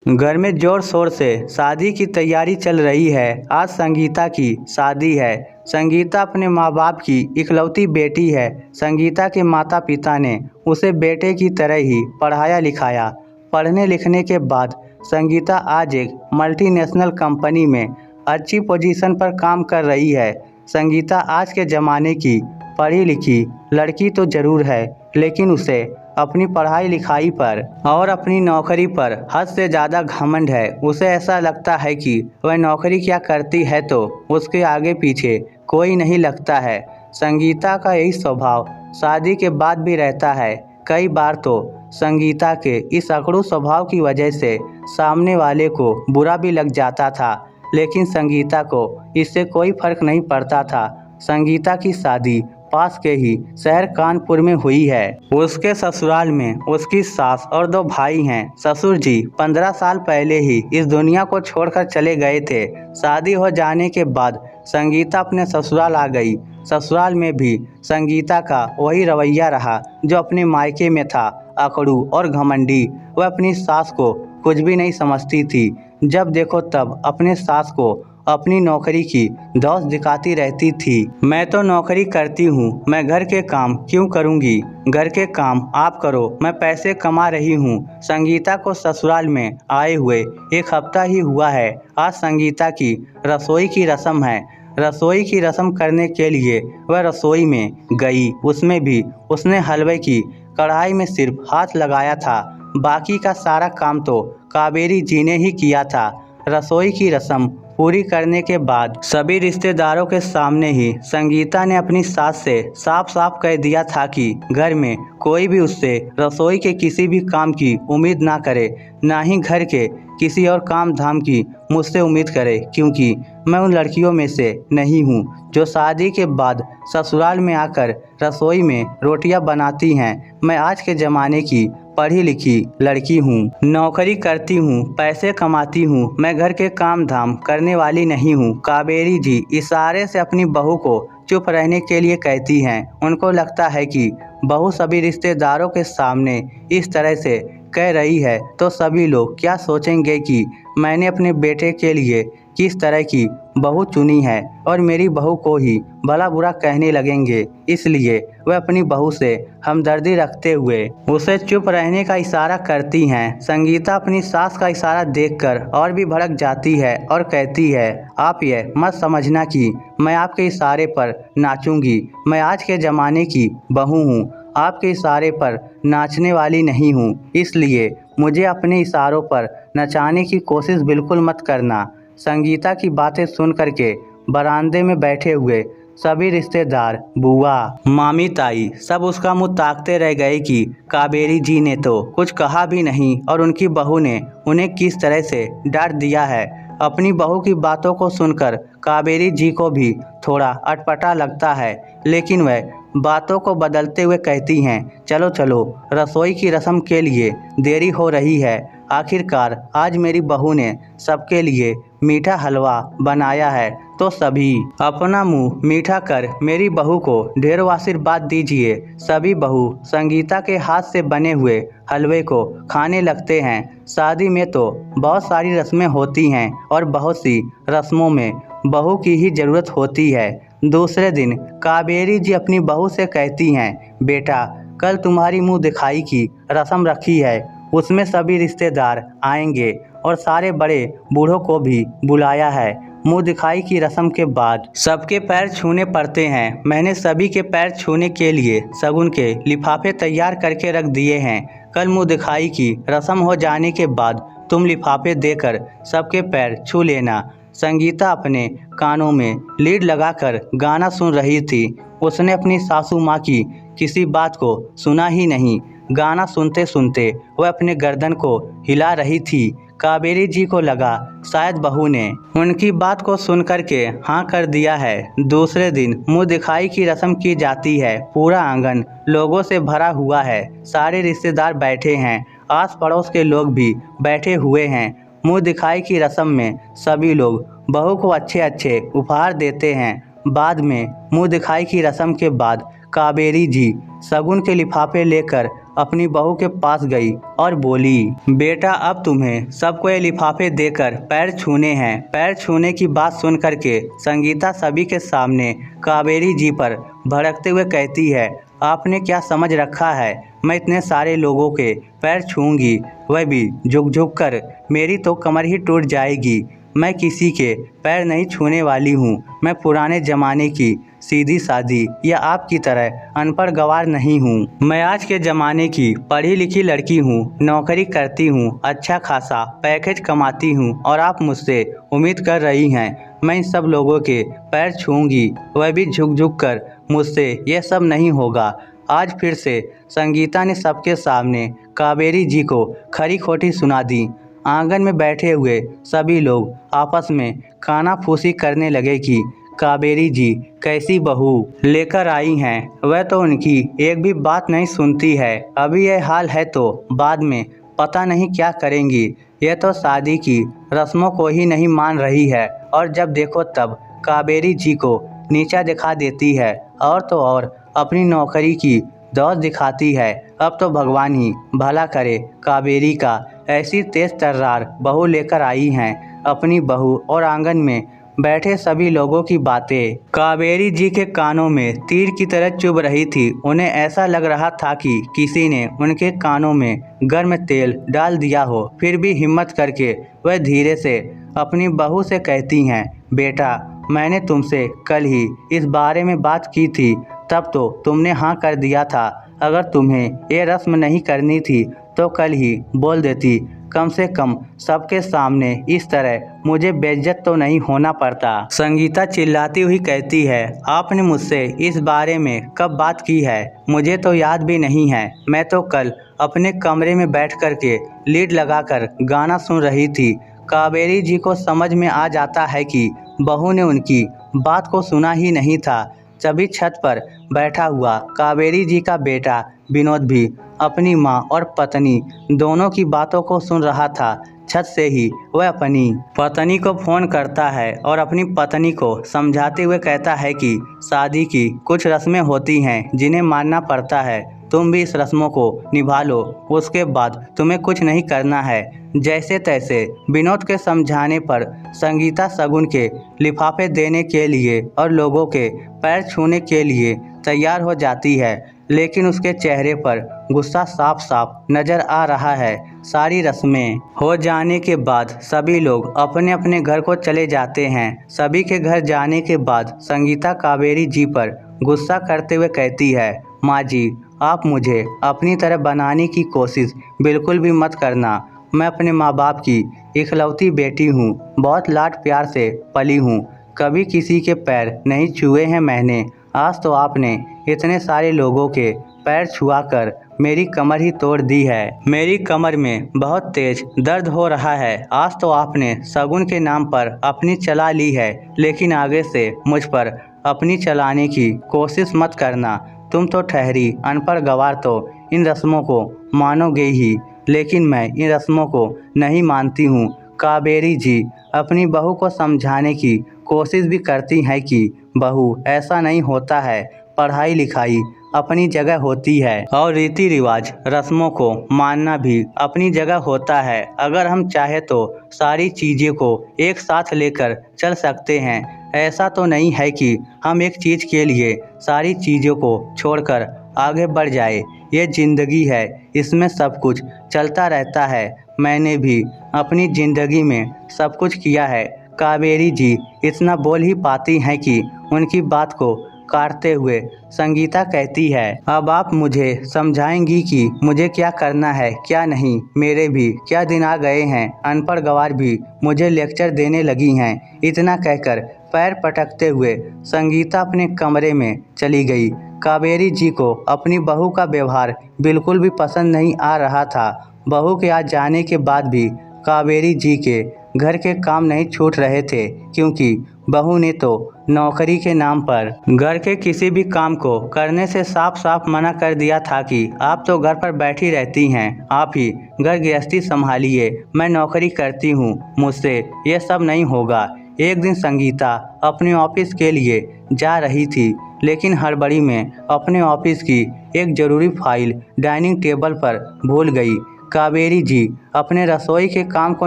घर में जोर शोर से शादी की तैयारी चल रही है। आज संगीता की शादी है। संगीता अपने माँ बाप की इकलौती बेटी है। संगीता के माता पिता ने उसे बेटे की तरह ही पढ़ाया लिखाया। पढ़ने लिखने के बाद संगीता आज एक मल्टीनेशनल कंपनी में अच्छी पोजीशन पर काम कर रही है। संगीता आज के ज़माने की पढ़ी लिखी लड़की तो ज़रूर है, लेकिन उसे अपनी पढ़ाई लिखाई पर और अपनी नौकरी पर हद से ज़्यादा घमंड है। उसे ऐसा लगता है कि वह नौकरी क्या करती है तो उसके आगे पीछे कोई नहीं लगता है। संगीता का यही स्वभाव शादी के बाद भी रहता है। कई बार तो संगीता के इस अकड़ू स्वभाव की वजह से सामने वाले को बुरा भी लग जाता था, लेकिन संगीता को इससे कोई फर्क नहीं पड़ता था। संगीता की शादी पास के ही शहर कानपुर में हुई है। उसके ससुराल में उसकी सास और 2 भाई हैं। ससुर जी 15 साल पहले ही इस दुनिया को छोड़कर चले गए थे। शादी हो जाने के बाद संगीता अपने ससुराल आ गई। ससुराल में भी संगीता का वही रवैया रहा जो अपने मायके में था, अकड़ू और घमंडी। वह अपनी सास को कुछ भी नहीं समझती थी। जब देखो तब अपने सास को अपनी नौकरी की धौंस दिखाती रहती थी। मैं तो नौकरी करती हूँ, मैं घर के काम क्यों करूँगी? घर के काम आप करो, मैं पैसे कमा रही हूँ। संगीता को ससुराल में आए हुए 1 हफ्ता ही हुआ है। आज संगीता की रसोई की रस्म है। रसोई की रस्म करने के लिए वह रसोई में गई। उसमें भी उसने हलवे की कढ़ाई में सिर्फ हाथ लगाया था। बाकी का सारा काम तो कावेरी जी ने ही किया था। रसोई की रस्म पूरी करने के बाद सभी रिश्तेदारों के सामने ही संगीता ने अपनी सास से साफ साफ कह दिया था कि घर में कोई भी उससे रसोई के किसी भी काम की उम्मीद ना करे, ना ही घर के किसी और काम धाम की मुझसे उम्मीद करे, क्योंकि मैं उन लड़कियों में से नहीं हूँ जो शादी के बाद ससुराल में आकर रसोई में रोटियां बनाती हैं। मैं आज के ज़माने की पढ़ी लिखी लड़की हूँ, नौकरी करती हूँ, पैसे कमाती हूँ। मैं घर के काम धाम करने वाली नहीं हूँ। कावेरी जी इशारे से अपनी बहू को चुप रहने के लिए कहती हैं। उनको लगता है कि बहू सभी रिश्तेदारों के सामने इस तरह से कह रही है तो सभी लोग क्या सोचेंगे कि मैंने अपने बेटे के लिए किस तरह की बहू चुनी है और मेरी बहू को ही भला बुरा कहने लगेंगे। इसलिए वह अपनी बहू से हमदर्दी रखते हुए उसे चुप रहने का इशारा करती हैं। संगीता अपनी सास का इशारा देखकर और भी भड़क जाती है और कहती है, आप ये मत समझना कि मैं आपके इशारे पर नाचूंगी। मैं आज के ज़माने की बहू हूँ, आपके इशारे पर नाचने वाली नहीं हूँ। इसलिए मुझे अपने इशारों पर नचाने की कोशिश बिल्कुल मत करना। संगीता की बातें सुन करके बरामदे में बैठे हुए सभी रिश्तेदार, बुआ, मामी, ताई सब उसका मुंह ताकते रह गए कि कावेरी जी ने तो कुछ कहा भी नहीं और उनकी बहू ने उन्हें किस तरह से डांट दिया है। अपनी बहू की बातों को सुनकर कावेरी जी को भी थोड़ा अटपटा लगता है, लेकिन वह बातों को बदलते हुए कहती हैं, चलो चलो रसोई की रस्म के लिए देरी हो रही है। आखिरकार आज मेरी बहू ने सबके लिए मीठा हलवा बनाया है, तो सभी अपना मुंह मीठा कर मेरी बहू को ढेरों आशीर्वाद दीजिए। सभी बहू संगीता के हाथ से बने हुए हलवे को खाने लगते हैं। शादी में तो बहुत सारी रस्में होती हैं और बहुत सी रस्मों में बहू की ही ज़रूरत होती है। दूसरे दिन कावेरी जी अपनी बहू से कहती हैं, बेटा कल तुम्हारी मुंह दिखाई की रस्म रखी है, उसमें सभी रिश्तेदार आएंगे और सारे बड़े बूढ़ों को भी बुलाया है। मुंह दिखाई की रस्म के बाद सबके पैर छूने पड़ते हैं। मैंने सभी के पैर छूने के लिए शगुन के लिफाफे तैयार करके रख दिए हैं। कल मुंह दिखाई की रस्म हो जाने के बाद तुम लिफाफे देकर सबके पैर छू लेना। संगीता अपने कानों में लीड लगाकर गाना सुन रही थी। उसने अपनी सासू माँ की किसी बात को सुना ही नहीं। गाना सुनते सुनते वह अपने गर्दन को हिला रही थी। कावेरी जी को लगा शायद बहू ने उनकी बात को सुन करके हाँ कर दिया है। दूसरे दिन मुंह दिखाई की रस्म की जाती है। पूरा आंगन लोगों से भरा हुआ है। सारे रिश्तेदार बैठे हैं, आस पड़ोस के लोग भी बैठे हुए हैं। मुंह दिखाई की रस्म में सभी लोग बहू को अच्छे अच्छे उपहार देते हैं। बाद में मुंह दिखाई की रस्म के बाद कावेरी जी शगुन के लिफाफे लेकर अपनी बहू के पास गई और बोली, बेटा अब तुम्हें सबको ये लिफाफे देकर पैर छूने हैं। पैर छूने की बात सुन करके संगीता सभी के सामने कावेरी जी पर भड़कते हुए कहती है, आपने क्या समझ रखा है, मैं इतने सारे लोगों के पैर छूंगी, वह भी झुक झुक कर, मेरी तो कमर ही टूट जाएगी। मैं किसी के पैर नहीं छूने वाली हूँ। मैं पुराने ज़माने की सीधी सादी या आपकी तरह अनपढ़ गवार नहीं हूँ। मैं आज के ज़माने की पढ़ी लिखी लड़की हूँ, नौकरी करती हूँ, अच्छा खासा पैकेज कमाती हूँ और आप मुझसे उम्मीद कर रही हैं मैं इन सब लोगों के पैर छूँगी, वह भी झुक झुक कर। मुझसे यह सब नहीं होगा। आज फिर से संगीता ने सबके सामने कावेरी जी को खरी खोटी सुना दी। आंगन में बैठे हुए सभी लोग आपस में कानाफूसी करने लगे कि कावेरी जी कैसी बहू लेकर आई हैं। वह तो उनकी एक भी बात नहीं सुनती है। अभी यह हाल है तो बाद में पता नहीं क्या करेंगी। यह तो शादी की रस्मों को ही नहीं मान रही है और जब देखो तब कावेरी जी को नीचा दिखा देती है और तो और अपनी नौकरी की दौड़ दिखाती है। अब तो भगवान ही भला करे कावेरी का। ऐसी तेज तर्रार बहू लेकर आई हैं अपनी बहू। और आंगन में बैठे सभी लोगों की बातें कावेरी जी के कानों में तीर की तरह चुभ रही थी। उन्हें ऐसा लग रहा था कि किसी ने उनके कानों में गर्म तेल डाल दिया हो। फिर भी हिम्मत करके वह धीरे से अपनी बहू से कहती हैं, बेटा मैंने तुमसे कल ही इस बारे में बात की थी, तब तो तुमने हाँ कर दिया था। अगर तुम्हें ये रस्म नहीं करनी थी तो कल ही बोल देती। कम से कम सबके सामने इस तरह मुझे बेइज्जत तो नहीं होना पड़ता। संगीता चिल्लाती हुई कहती है, आपने मुझसे इस बारे में कब बात की है? मुझे तो याद भी नहीं है। मैं तो कल अपने कमरे में बैठ कर के लीड लगाकर गाना सुन रही थी। कावेरी जी को समझ में आ जाता है कि बहू ने उनकी बात को सुना ही नहीं था। तभी छत पर बैठा हुआ कावेरी जी का बेटा विनोद भी अपनी माँ और पत्नी दोनों की बातों को सुन रहा था। छत से ही वह अपनी पत्नी को फ़ोन करता है और अपनी पत्नी को समझाते हुए कहता है कि शादी की कुछ रस्में होती हैं जिन्हें मानना पड़ता है। तुम भी इस रस्मों को निभा लो, उसके बाद तुम्हें कुछ नहीं करना है। जैसे तैसे विनोद के समझाने पर संगीता शगुन के लिफाफे देने के लिए और लोगों के पैर छूने के लिए तैयार हो जाती है, लेकिन उसके चेहरे पर गुस्सा साफ साफ नज़र आ रहा है। सारी रस्में हो जाने के बाद सभी लोग अपने अपने घर को चले जाते हैं। सभी के घर जाने के बाद संगीता कावेरी जी पर गुस्सा करते हुए कहती है, माँ जी आप मुझे अपनी तरह बनाने की कोशिश बिल्कुल भी मत करना। मैं अपने माँ बाप की इकलौती बेटी हूँ, बहुत लाड प्यार से पली हूँ, कभी किसी के पैर नहीं छुए हैं मैंने। आज तो आपने इतने सारे लोगों के पैर छुआ कर मेरी कमर ही तोड़ दी है। मेरी कमर में बहुत तेज दर्द हो रहा है। आज तो आपने शगुन के नाम पर अपनी चला ली है, लेकिन आगे से मुझ पर अपनी चलाने की कोशिश मत करना। तुम तो ठहरी अनपढ़ गवार तो इन रस्मों को मानोगे ही, लेकिन मैं इन रस्मों को नहीं मानती हूँ। कावेरी जी अपनी बहू को समझाने की कोशिश भी करती हैं कि बहू ऐसा नहीं होता है, पढ़ाई लिखाई अपनी जगह होती है और रीति रिवाज रस्मों को मानना भी अपनी जगह होता है। अगर हम चाहे तो सारी चीज़ों को एक साथ लेकर चल सकते हैं। ऐसा तो नहीं है कि हम एक चीज़ के लिए सारी चीज़ों को छोड़कर आगे बढ़ जाए। ये ज़िंदगी है, इसमें सब कुछ चलता रहता है। मैंने भी अपनी ज़िंदगी में सब कुछ किया है। कावेरी जी इतना बोल ही पाती हैं कि उनकी बात को काटते हुए संगीता कहती है, अब आप मुझे समझाएंगी कि मुझे क्या करना है क्या नहीं। मेरे भी क्या दिन आ गए हैं, अनपढ़ गवार भी मुझे लेक्चर देने लगी हैं। इतना कहकर पैर पटकते हुए संगीता अपने कमरे में चली गई। कावेरी जी को अपनी बहू का व्यवहार बिल्कुल भी पसंद नहीं आ रहा था। बहू के आ जाने के बाद भी कावेरी जी के घर के काम नहीं छूट रहे थे, क्योंकि बहू ने तो नौकरी के नाम पर घर के किसी भी काम को करने से साफ साफ मना कर दिया था कि आप तो घर पर बैठी रहती हैं, आप ही घर गृहस्थी संभालिए, मैं नौकरी करती हूँ, मुझसे ये सब नहीं होगा। एक दिन संगीता अपने ऑफिस के लिए जा रही थी। लेकिन हड़बड़ी में अपने ऑफिस की एक ज़रूरी फाइल डाइनिंग टेबल पर भूल गई। कावेरी जी अपने रसोई के काम को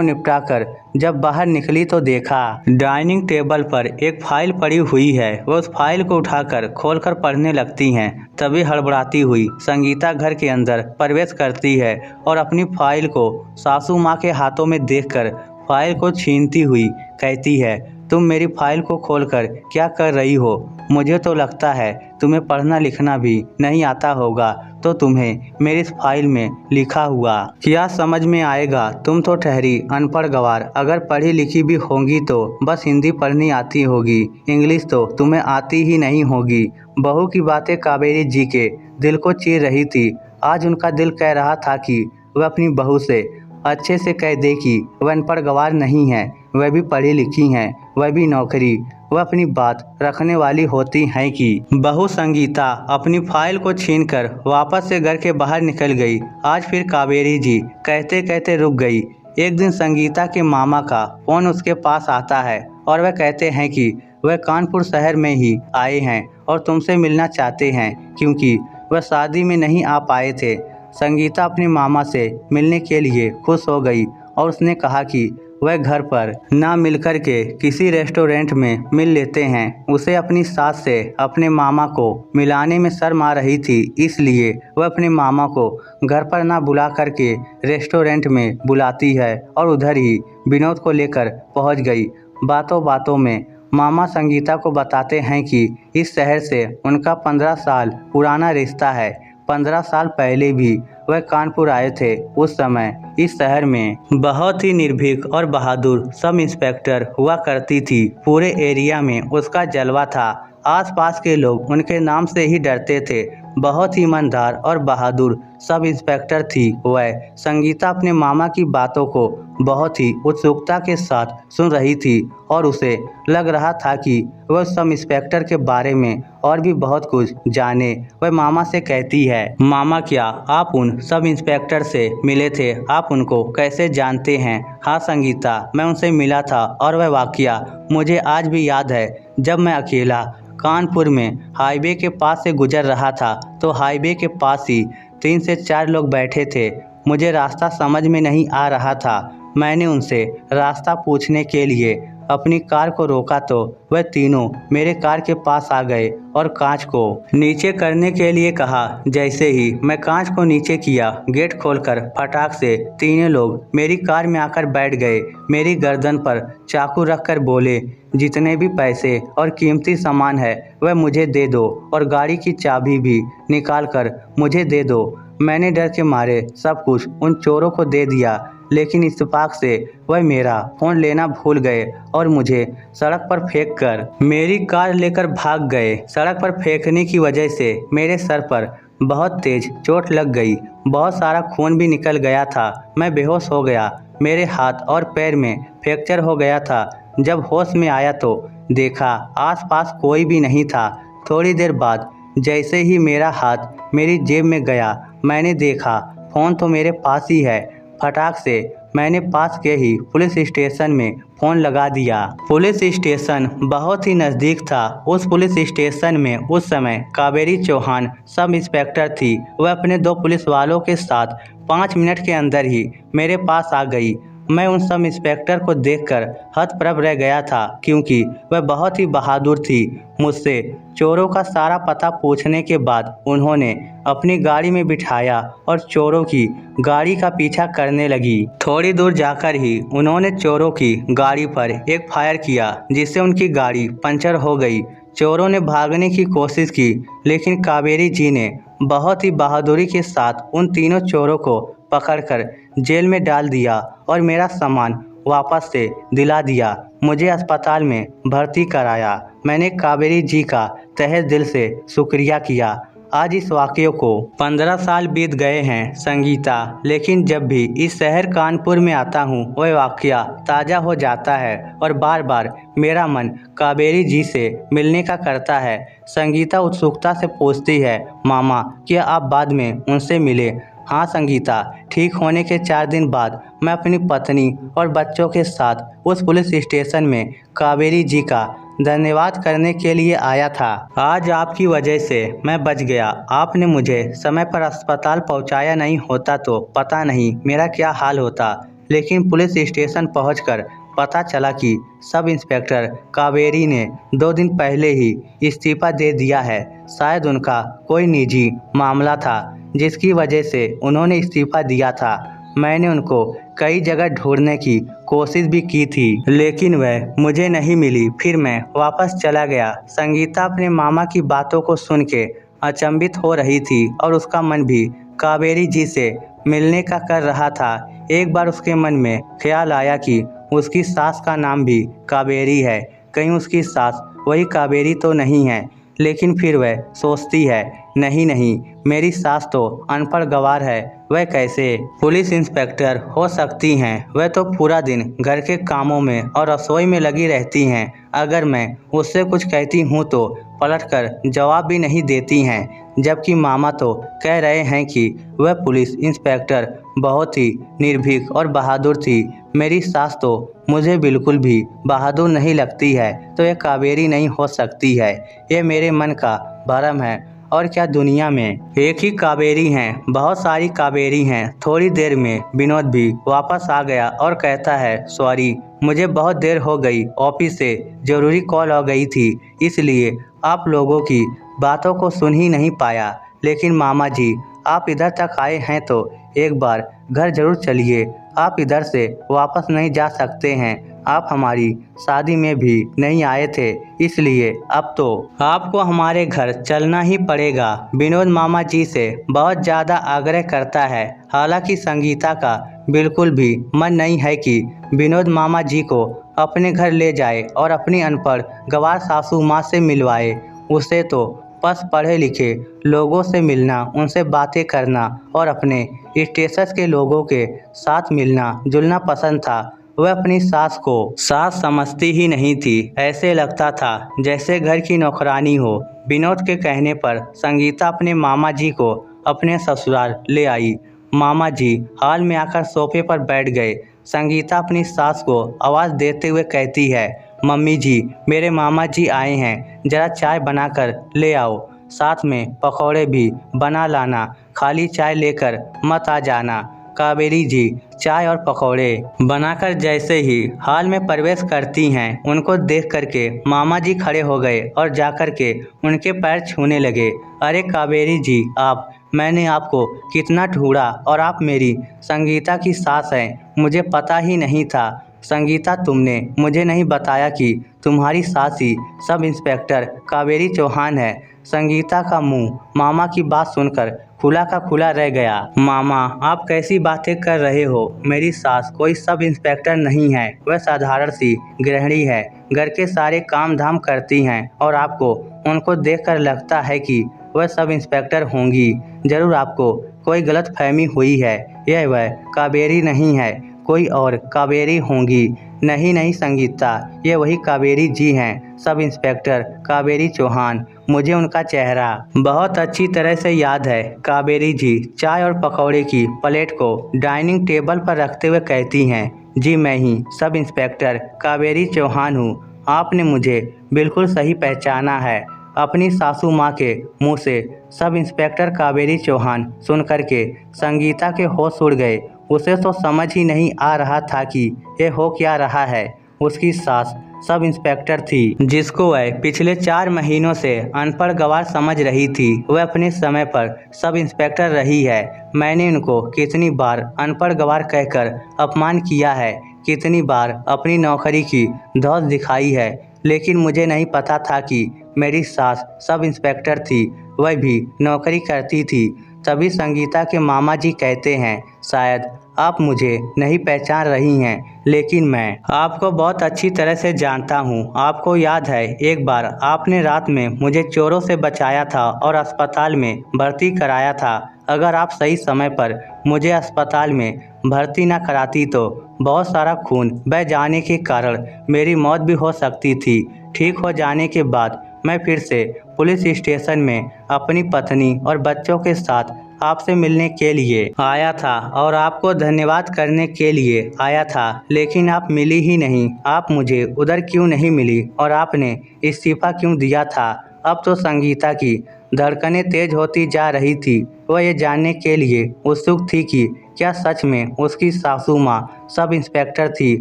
निपटाकर जब बाहर निकली तो देखा डाइनिंग टेबल पर एक फाइल पड़ी हुई है। वह उस फाइल को उठाकर खोलकर पढ़ने लगती हैं। तभी हड़बड़ाती हुई संगीता घर के अंदर प्रवेश करती है और अपनी फाइल को सासू माँ के हाथों में देखकर फाइल को छीनती हुई कहती है, तुम मेरी फाइल को खोलकर क्या कर रही हो? मुझे तो लगता है तुम्हें पढ़ना लिखना भी नहीं आता होगा, तो तुम्हें मेरी इस फाइल में लिखा हुआ क्या समझ में आएगा? तुम तो ठहरी अनपढ़ गंवार, अगर पढ़ी लिखी भी होंगी तो बस हिंदी पढ़नी आती होगी, इंग्लिश तो तुम्हें आती ही नहीं होगी। बहू की बातें कावेरी जी के दिल को चीर रही थी। आज उनका दिल कह रहा था कि वह अपनी बहू से अच्छे से कह दे कि वह अनपढ़ गंवार नहीं है, वह भी पढ़ी लिखी हैं, वह भी नौकरी, वह अपनी बात रखने वाली होती हैं कि बहू संगीता अपनी फाइल को छीनकर वापस से घर के बाहर निकल गई। आज फिर कावेरी जी कहते कहते रुक गई। एक दिन संगीता के मामा का फ़ोन उसके पास आता है और वह कहते हैं कि वह कानपुर शहर में ही आए हैं और तुमसे मिलना चाहते हैं, क्योंकि वह शादी में नहीं आ पाए थे। संगीता अपने मामा से मिलने के लिए खुश हो गई और उसने कहा कि वह घर पर ना मिलकर के किसी रेस्टोरेंट में मिल लेते हैं। उसे अपनी सास से अपने मामा को मिलाने में शर्म आ रही थी, इसलिए वह अपने मामा को घर पर ना बुला करके रेस्टोरेंट में बुलाती है और उधर ही विनोद को लेकर पहुंच गई। बातों बातों में मामा संगीता को बताते हैं कि इस शहर से उनका 15 साल पुराना रिश्ता है। 15 साल पहले भी वह कानपुर आए थे। उस समय इस शहर में बहुत ही निर्भीक और बहादुर सब इंस्पेक्टर हुआ करती थी। पूरे एरिया में उसका जलवा था। आसपास के लोग उनके नाम से ही डरते थे। बहुत ही ईमानदार और बहादुर सब इंस्पेक्टर थी वह। संगीता अपने मामा की बातों को बहुत ही उत्सुकता के साथ सुन रही थी और उसे लग रहा था कि वह सब इंस्पेक्टर के बारे में और भी बहुत कुछ जाने। वह मामा से कहती है, मामा क्या आप उन सब इंस्पेक्टर से मिले थे? आप उनको कैसे जानते हैं? हाँ संगीता, मैं उनसे मिला था और वह वाकया मुझे आज भी याद है। जब मैं अकेला कानपुर में हाईवे के पास से गुजर रहा था तो हाईवे के पास ही 3 से 4 लोग बैठे थे। मुझे रास्ता समझ में नहीं आ रहा था। मैंने उनसे रास्ता पूछने के लिए अपनी कार को रोका तो वह तीनों मेरे कार के पास आ गए और कांच को नीचे करने के लिए कहा। जैसे ही मैं कांच को नीचे किया, गेट खोलकर फटाक से तीनों लोग मेरी कार में आकर बैठ गए। मेरी गर्दन पर चाकू रखकर बोले, जितने भी पैसे और कीमती सामान है वह मुझे दे दो और गाड़ी की चाबी भी निकाल कर मुझे दे दो। मैंने डर के मारे सब कुछ उन चोरों को दे दिया, लेकिन इत्तेफाक से वह मेरा फ़ोन लेना भूल गए और मुझे सड़क पर फेंक कर मेरी कार लेकर भाग गए। सड़क पर फेंकने की वजह से मेरे सर पर बहुत तेज चोट लग गई। बहुत सारा खून भी निकल गया था। मैं बेहोश हो गया। मेरे हाथ और पैर में फ्रैक्चर हो गया था। जब होश में आया तो देखा आसपास कोई भी नहीं था। थोड़ी देर बाद जैसे ही मेरा हाथ मेरी जेब में गया, मैंने देखा फ़ोन तो मेरे पास ही है। फटाक से मैंने पास के ही पुलिस स्टेशन में फ़ोन लगा दिया। पुलिस स्टेशन बहुत ही नज़दीक था। उस पुलिस स्टेशन में उस समय कावेरी चौहान सब इंस्पेक्टर थी। वह अपने 2 पुलिस वालों के साथ 5 मिनट के अंदर ही मेरे पास आ गई। मैं उन सब इंस्पेक्टर को देखकर हतप्रभ रह गया था, क्योंकि वह बहुत ही बहादुर थी। मुझसे चोरों का सारा पता पूछने के बाद उन्होंने अपनी गाड़ी में बिठाया और चोरों की गाड़ी का पीछा करने लगी। थोड़ी दूर जाकर ही उन्होंने चोरों की गाड़ी पर एक फायर किया, जिससे उनकी गाड़ी पंचर हो गई। चोरों ने भागने की कोशिश की, लेकिन कावेरी जी ने बहुत ही बहादुरी के साथ उन तीनों चोरों को पकड़कर जेल में डाल दिया और मेरा सामान वापस से दिला दिया। मुझे अस्पताल में भर्ती कराया। मैंने कावेरी जी का तहे दिल से शुक्रिया किया। आज इस वाक़ये को 15 साल बीत गए हैं संगीता, लेकिन जब भी इस शहर कानपुर में आता हूँ वह वाक़या ताज़ा हो जाता है और बार बार मेरा मन कावेरी जी से मिलने का करता है। संगीता उत्सुकता से पूछती है, मामा क्या आप बाद में उनसे मिले? हाँ संगीता, ठीक होने के 4 दिन बाद मैं अपनी पत्नी और बच्चों के साथ उस पुलिस स्टेशन में कावेरी जी का धन्यवाद करने के लिए आया था। आज आपकी वजह से मैं बच गया। आपने मुझे समय पर अस्पताल पहुंचाया नहीं होता तो पता नहीं मेरा क्या हाल होता। लेकिन पुलिस स्टेशन पहुंचकर पता चला कि सब इंस्पेक्टर कावेरी ने 2 दिन पहले ही इस्तीफा दे दिया है। शायद उनका कोई निजी मामला था जिसकी वजह से उन्होंने इस्तीफा दिया था। मैंने उनको कई जगह ढूंढने की कोशिश भी की थी, लेकिन वह मुझे नहीं मिली। फिर मैं वापस चला गया। संगीता अपने मामा की बातों को सुन के अचंभित हो रही थी और उसका मन भी कावेरी जी से मिलने का कर रहा था। एक बार उसके मन में ख्याल आया कि उसकी सास का नाम भी कावेरी है। कहीं उसकी सास वही कावेरी तो नहीं है। लेकिन फिर वह सोचती है, नहीं नहीं, मेरी सास तो अनपढ़ गवार है, वह कैसे पुलिस इंस्पेक्टर हो सकती हैं। वह तो पूरा दिन घर के कामों में और रसोई में लगी रहती हैं। अगर मैं उससे कुछ कहती हूँ तो पलटकर जवाब भी नहीं देती हैं। जबकि मामा तो कह रहे हैं कि वह पुलिस इंस्पेक्टर बहुत ही निर्भीक और बहादुर थी। मेरी सास तो मुझे बिल्कुल भी बहादुर नहीं लगती है, तो यह कावेरी नहीं हो सकती है। ये मेरे मन का भ्रम है। और क्या दुनिया में एक ही कावेरी हैं? बहुत सारी कावेरी हैं। थोड़ी देर में विनोद भी वापस आ गया और कहता है, सॉरी, मुझे बहुत देर हो गई, ऑफिस से ज़रूरी कॉल आ गई थी, इसलिए आप लोगों की बातों को सुन ही नहीं पाया। लेकिन मामा जी, आप इधर तक आए हैं तो एक बार घर जरूर चलिए। आप इधर से वापस नहीं जा सकते हैं। आप हमारी शादी में भी नहीं आए थे, इसलिए अब तो आपको हमारे घर चलना ही पड़ेगा। विनोद मामा जी से बहुत ज़्यादा आग्रह करता है। हालांकि संगीता का बिल्कुल भी मन नहीं है कि विनोद मामा जी को अपने घर ले जाए और अपनी अनपढ़ गवार सासू माँ से मिलवाए। उसे तो बस पढ़े लिखे लोगों से मिलना, उनसे बातें करना और अपने स्टेटस के लोगों के साथ मिलना जुलना पसंद था। वह अपनी सास को सास समझती ही नहीं थी। ऐसे लगता था जैसे घर की नौकरानी हो। विनोद के कहने पर संगीता अपने मामा जी को अपने ससुराल ले आई। मामा जी हाल में आकर सोफे पर बैठ गए। संगीता अपनी सास को आवाज़ देते हुए कहती है, मम्मी जी, मेरे मामा जी आए हैं, ज़रा चाय बनाकर ले आओ। साथ में पकौड़े भी बना लाना, खाली चाय लेकर मत आ जाना। कावेरी जी चाय और पकौड़े बनाकर जैसे ही हाल में प्रवेश करती हैं, उनको देख करके मामा जी खड़े हो गए और जाकर के उनके पैर छूने लगे। अरे कावेरी जी, आप, मैंने आपको कितना ढूंढा और आप मेरी संगीता की सास हैं, मुझे पता ही नहीं था। संगीता, तुमने मुझे नहीं बताया कि तुम्हारी सास ही सब इंस्पेक्टर कावेरी चौहान है। संगीता का मुंह मामा की बात सुनकर खुला का खुला रह गया। मामा, आप कैसी बातें कर रहे हो? मेरी सास कोई सब इंस्पेक्टर नहीं है, वह साधारण सी गृहिणी है, घर के सारे काम धाम करती हैं और आपको उनको देखकर लगता है कि वह सब इंस्पेक्टर होंगी। जरूर आपको कोई गलत फहमी हुई है। यह वह कावेरी नहीं है, कोई और कावेरी होंगी। नहीं नहीं संगीता, ये वही कावेरी जी हैं, सब इंस्पेक्टर कावेरी चौहान। मुझे उनका चेहरा बहुत अच्छी तरह से याद है। कावेरी जी चाय और पकौड़े की प्लेट को डाइनिंग टेबल पर रखते हुए कहती हैं, जी मैं ही सब इंस्पेक्टर कावेरी चौहान हूँ। आपने मुझे बिल्कुल सही पहचाना है। अपनी सासू माँ के मुंह से सब इंस्पेक्टर कावेरी चौहान सुन करके संगीता के होश उड़ गए। उसे तो समझ ही नहीं आ रहा था कि ये हो क्या रहा है। उसकी सास सब इंस्पेक्टर थी, जिसको वह पिछले 4 महीनों से अनपढ़ गवार समझ रही थी, वह अपने समय पर सब इंस्पेक्टर रही है। मैंने उनको कितनी बार अनपढ़ गवार कहकर अपमान किया है, कितनी बार अपनी नौकरी की धौंस दिखाई है, लेकिन मुझे नहीं पता था कि मेरी सास सब इंस्पेक्टर थी, वह भी नौकरी करती थी। तभी संगीता के मामा जी कहते हैं, शायद आप मुझे नहीं पहचान रही हैं, लेकिन मैं आपको बहुत अच्छी तरह से जानता हूँ। आपको याद है, एक बार आपने रात में मुझे चोरों से बचाया था और अस्पताल में भर्ती कराया था। अगर आप सही समय पर मुझे अस्पताल में भर्ती न कराती तो बहुत सारा खून बह जाने के कारण मेरी मौत भी हो सकती थी। ठीक हो जाने के बाद मैं फिर से पुलिस स्टेशन में अपनी पत्नी और बच्चों के साथ आपसे मिलने के लिए आया था और आपको धन्यवाद करने के लिए आया था, लेकिन आप मिली ही नहीं। आप मुझे उधर क्यों नहीं मिली और आपने इस्तीफा क्यों दिया था? अब तो संगीता की धड़कनें तेज होती जा रही थी। वह ये जानने के लिए उत्सुक थी कि क्या सच में उसकी सासू माँ सब इंस्पेक्टर थी,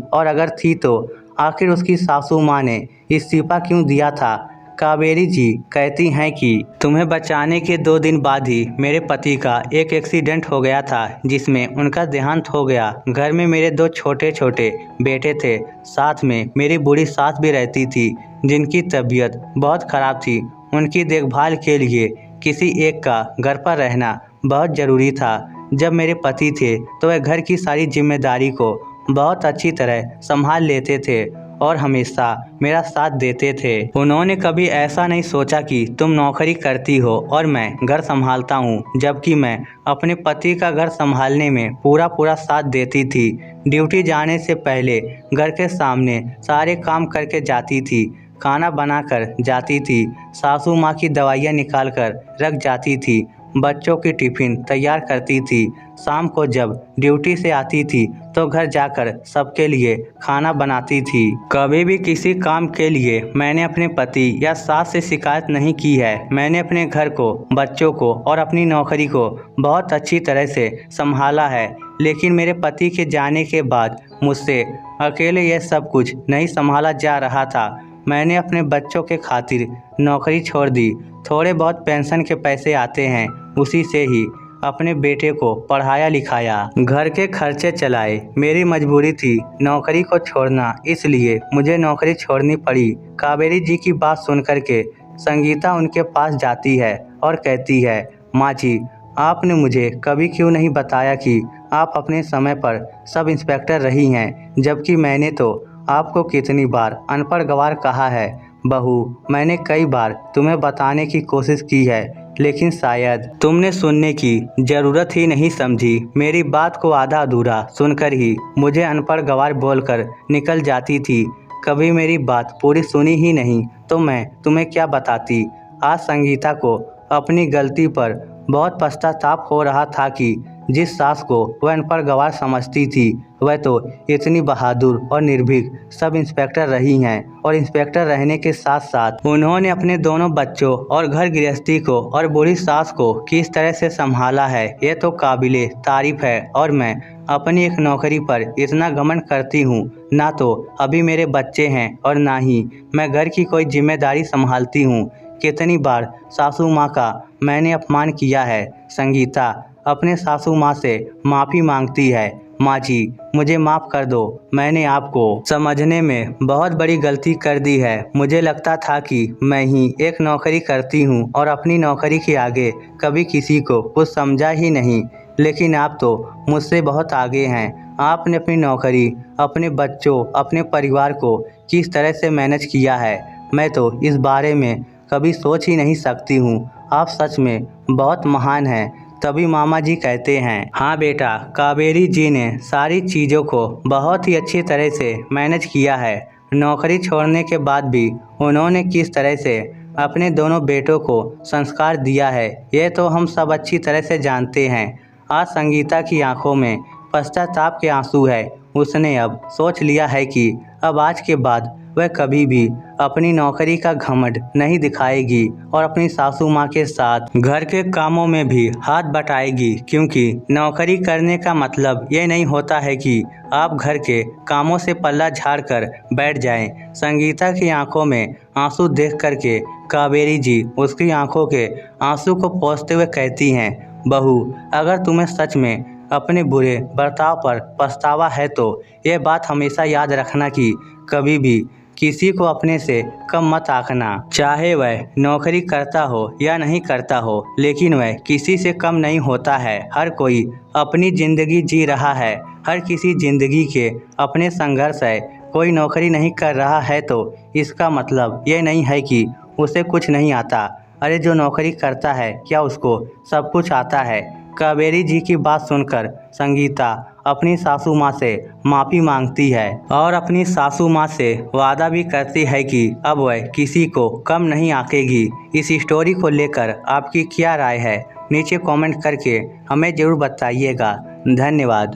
और अगर थी तो आखिर उसकी सासू माँ ने इस्तीफा क्यों दिया था। कावेरी जी कहती हैं कि तुम्हें बचाने के 2 दिन बाद ही मेरे पति का एक एक्सीडेंट हो गया था, जिसमें उनका देहांत हो गया। घर में मेरे 2 छोटे छोटे बेटे थे, साथ में मेरी बूढ़ी सास भी रहती थी, जिनकी तबीयत बहुत ख़राब थी। उनकी देखभाल के लिए किसी एक का घर पर रहना बहुत ज़रूरी था। जब मेरे पति थे तो वह घर की सारी जिम्मेदारी को बहुत अच्छी तरह संभाल लेते थे और हमेशा मेरा साथ देते थे। उन्होंने कभी ऐसा नहीं सोचा कि तुम नौकरी करती हो और मैं घर संभालता हूँ, जबकि मैं अपने पति का घर संभालने में पूरा साथ देती थी। ड्यूटी जाने से पहले घर के सामने सारे काम करके जाती थी, खाना बनाकर जाती थी, सासू माँ की दवाइयाँ निकाल कर रख जाती थी, बच्चों की टिफ़िन तैयार करती थी। शाम को जब ड्यूटी से आती थी तो घर जाकर सबके लिए खाना बनाती थी। कभी भी किसी काम के लिए मैंने अपने पति या सास से शिकायत नहीं की है। मैंने अपने घर को, बच्चों को और अपनी नौकरी को बहुत अच्छी तरह से संभाला है, लेकिन मेरे पति के जाने के बाद मुझसे अकेले यह सब कुछ नहीं संभाला जा रहा था। मैंने अपने बच्चों के खातिर नौकरी छोड़ दी। थोड़े बहुत पेंशन के पैसे आते हैं, उसी से ही अपने बेटे को पढ़ाया लिखाया, घर के खर्चे चलाए। मेरी मजबूरी थी नौकरी को छोड़ना, इसलिए मुझे नौकरी छोड़नी पड़ी। कावेरी जी की बात सुनकर के संगीता उनके पास जाती है और कहती है, माँ जी, आपने मुझे कभी क्यों नहीं बताया कि आप अपने समय पर सब इंस्पेक्टर रही हैं, जबकि मैंने तो आपको कितनी बार अनपढ़ गंवार कहा है। बहू, मैंने कई बार तुम्हें बताने की कोशिश की है, लेकिन शायद तुमने सुनने की ज़रूरत ही नहीं समझी। मेरी बात को आधा अधूरा सुनकर ही मुझे अनपढ़ गंवार बोलकर निकल जाती थी। कभी मेरी बात पूरी सुनी ही नहीं तो मैं तुम्हें क्या बताती। आज संगीता को अपनी गलती पर बहुत पश्चाताप हो रहा था कि जिस सास को वह अनपढ़ गंवार समझती थी, वह तो इतनी बहादुर और निर्भीक सब इंस्पेक्टर रही हैं, और इंस्पेक्टर रहने के साथ साथ उन्होंने अपने दोनों बच्चों और घर गृहस्थी को और बूढ़ी सास को किस तरह से संभाला है, ये तो काबिले तारीफ है। और मैं अपनी एक नौकरी पर इतना घमंड करती हूँ, ना तो अभी मेरे बच्चे हैं और ना ही मैं घर की कोई जिम्मेदारी संभालती हूँ। कितनी बार सासू माँ का मैंने अपमान किया है। संगीता अपने सासू माँ से माफ़ी मांगती है। माँ जी, मुझे माफ़ कर दो, मैंने आपको समझने में बहुत बड़ी गलती कर दी है। मुझे लगता था कि मैं ही एक नौकरी करती हूँ और अपनी नौकरी के आगे कभी किसी को कुछ समझा ही नहीं, लेकिन आप तो मुझसे बहुत आगे हैं। आपने अपनी नौकरी, अपने बच्चों, अपने परिवार को किस तरह से मैनेज किया है, मैं तो इस बारे में कभी सोच ही नहीं सकती हूँ। आप सच में बहुत महान हैं। तभी मामा जी कहते हैं, हाँ बेटा, कावेरी जी ने सारी चीज़ों को बहुत ही अच्छी तरह से मैनेज किया है। नौकरी छोड़ने के बाद भी उन्होंने किस तरह से अपने दोनों बेटों को संस्कार दिया है, ये तो हम सब अच्छी तरह से जानते हैं। आज संगीता की आंखों में पश्चाताप के आंसू है। उसने अब सोच लिया है कि अब आज के बाद वह कभी भी अपनी नौकरी का घमंड नहीं दिखाएगी और अपनी सासू माँ के साथ घर के कामों में भी हाथ बटाएगी, क्योंकि नौकरी करने का मतलब ये नहीं होता है कि आप घर के कामों से पल्ला झाड़ कर बैठ जाएं। संगीता की आंखों में आंसू देख करके कावेरी जी उसकी आंखों के आंसू को पोंछते हुए कहती हैं, बहू, अगर तुम्हें सच में अपने बुरे बर्ताव पर पछतावा है तो ये बात हमेशा याद रखना कि कभी भी किसी को अपने से कम मत आंकना। चाहे वह नौकरी करता हो या नहीं करता हो, लेकिन वह किसी से कम नहीं होता है। हर कोई अपनी ज़िंदगी जी रहा है, हर किसी ज़िंदगी के अपने संघर्ष है। कोई नौकरी नहीं कर रहा है तो इसका मतलब ये नहीं है कि उसे कुछ नहीं आता। अरे जो नौकरी करता है क्या उसको सब कुछ आता है। कावेरी जी की बात सुनकर संगीता अपनी सासू माँ से माफ़ी मांगती है और अपनी सासू माँ से वादा भी करती है कि अब वह किसी को कम नहीं आंकेगी। इस स्टोरी को लेकर आपकी क्या राय है, नीचे कमेंट करके हमें ज़रूर बताइएगा। धन्यवाद।